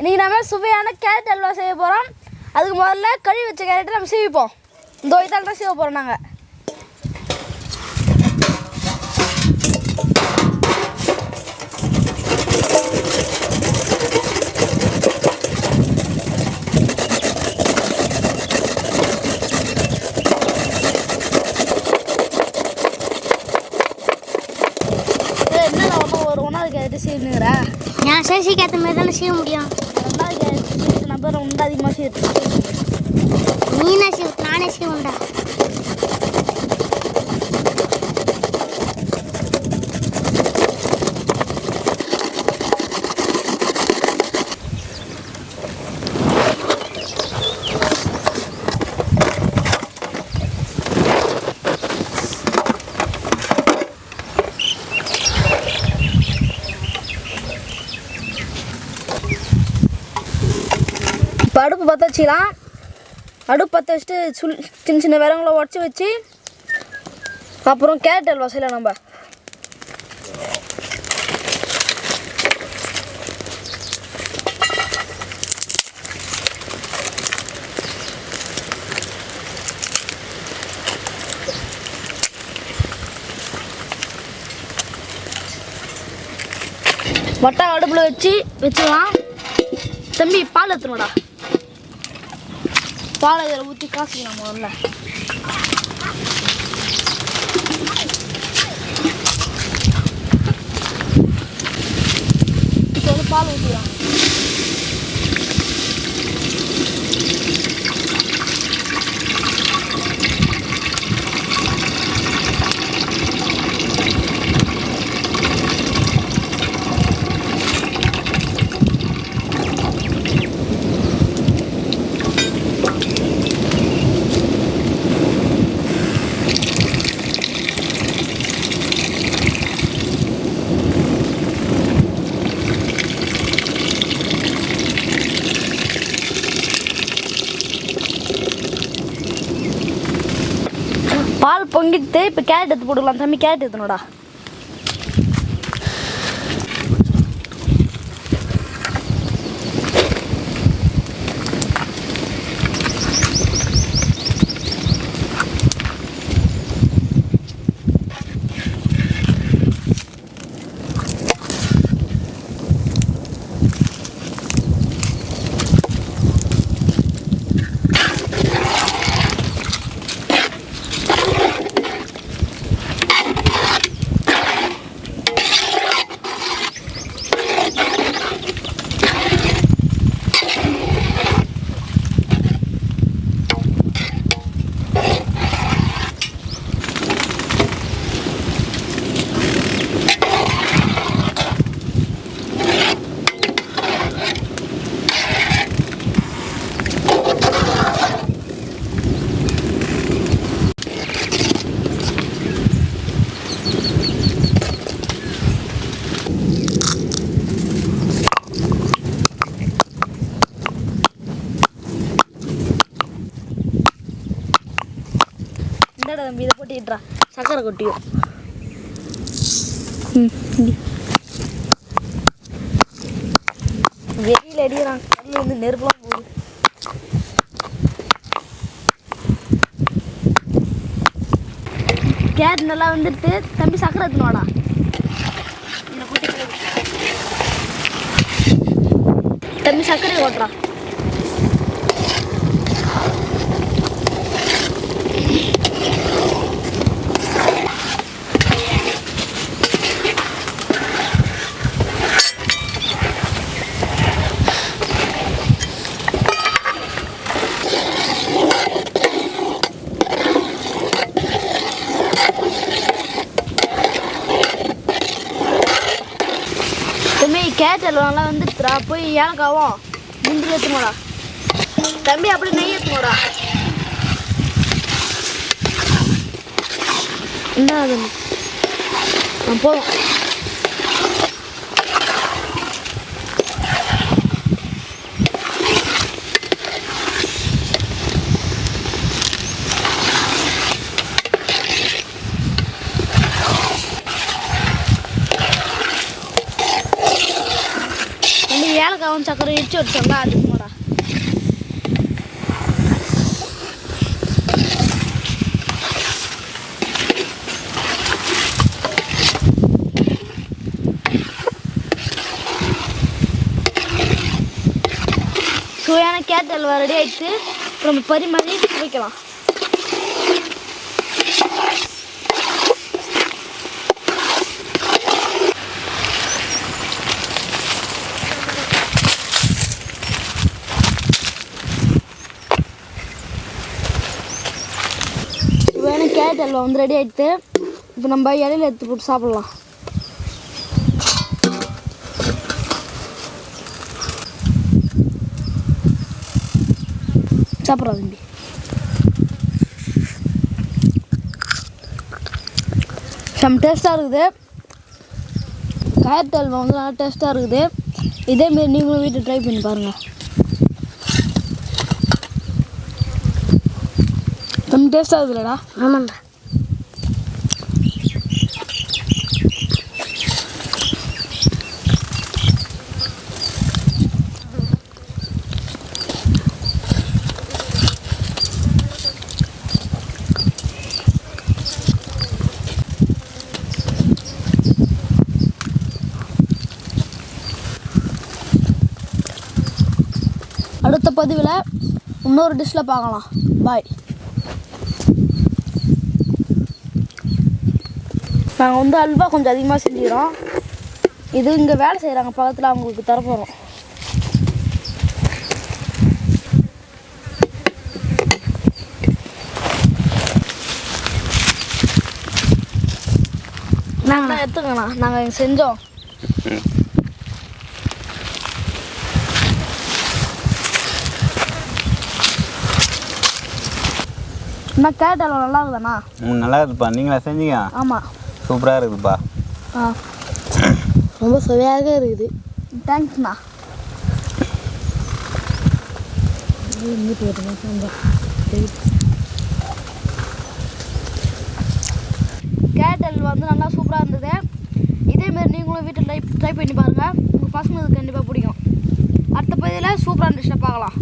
இன்றைக்கி நம்ம சுவையான கேரட் அல்வா செய்ய போகிறோம். அதுக்கு முதல்ல கழுவி வச்ச கேரட்டை நம்ம சீவிப்போம். இந்த இதால் தான் சீவ போகிறோம் நாங்கள். ஒரு ஒன்றாவது கேரட்டு சீவுனுங்கிறா நான் சைஸுக்கு ஏற்ற மாதிரி தானே செய்ய முடியும். ரெண்டாவது கேரட்டு சீவுக்கு நம்பர் உண்டா அதிகமாக சீவுறது. நீனா சீவு நானே சீவுண்டா. இப்போ அடுப்பு பற்ற வச்சிக்கலாம். அடுப்பு பற்ற வச்சுட்டு சின்ன சின்ன விறகுங்களை உடச்சி வச்சு அப்புறம் கேரட் அல்வா செய்யலாம். நம்ம வட்டை அடுப்பில் வச்சுக்கலாம். தம்பி பால் எடுத்துனோடா. பாலை இதில் ஊற்றி காசிக்கலாம் முதல்ல. இப்போ வந்து பால் ஊற்றிக்கலாம். பால் பொங்கிட்டு இப்போ கேரட் எடுத்து போட்டுக்கலாம். தம்பி கேரட் எடுத்துனோடா. தம்பி இதை போட்டுக்கிட்டா சக்கரை கொட்டியும். வெயில அடிக்கிறான். கல்ல வந்து நெருப்பெல்லாம் போகுது. கேரட் நல்லா வந்துட்டு தம்பி சக்கரை எடுத்துனோடா. தம்பி சக்கரை ஓட்டுறான். கேரட் அல்வா நல்லா வந்துடுறா. போய் ஏலக்காவும் முந்திரி ஏற்றுமாடா. தம்பி அப்படி நெய் ஏற்றுமாடா. என்ன போதும். ஏலக்காவும் சக்கரை அப்புறம் இடிச்சு வச்சோம்ல அது போடா. சுவையான கேரட் அல்வா ரெடி ஆகிடுச்சு. நம்ம பரிமாறி வைக்கலாம். சுவையான கேரட் அல்வா வந்து ரெடி ஆகிடுது. இப்போ நம்ம இலையில எடுத்து போட்டு சாப்பிட்லாம். சாப்பிட்றா தம்பி. செம்ம டேஸ்ட்டாக இருக்குது. கேரட் அல்வா வந்து நல்லா டேஸ்ட்டாக இருக்குது. இதேமாரி நீங்களும் வீட்டில் ட்ரை பண்ணி பாருங்கள். செம்ம டேஸ்ட்டாக இருக்குதுல்லடா. ஆமாண்டா. அடுத்த பதிவில் இன்னொரு டிஷ்ஷில் பார்க்கலாம். பாய். நாங்கள் வந்து அல்வா கொஞ்சம் அதிகமாக செஞ்சுக்கிறோம். இது இங்கே வேலை செய்கிறாங்க பக்கத்தில், அவங்களுக்கு தரப்போகிறோம். நாங்கள் எடுத்துக்கண்ணா, நாங்கள் இங்கே செஞ்சோம். அண்ணா கேரட் அல்வா நல்லா இருக்குதாண்ணா? நல்லா இருக்குதுப்பா. நீங்களா செஞ்சீங்க? ஆமாம், சூப்பராக இருக்குதுப்பா. ரொம்ப சுவையாக இருக்குது. தேங்க்ஸ்ண்ணா. கேரட் அல்வா வந்து நல்லா சூப்பராக இருந்தது. இதேமாரி நீங்களும் வீட்டில் ட்ரை பண்ணி பாருங்கள். உங்கள் பசங்களுக்கு கண்டிப்பாக பிடிக்கும். அடுத்த பதிவில் சூப்பரான டிஷ்ஷை பார்க்கலாம்.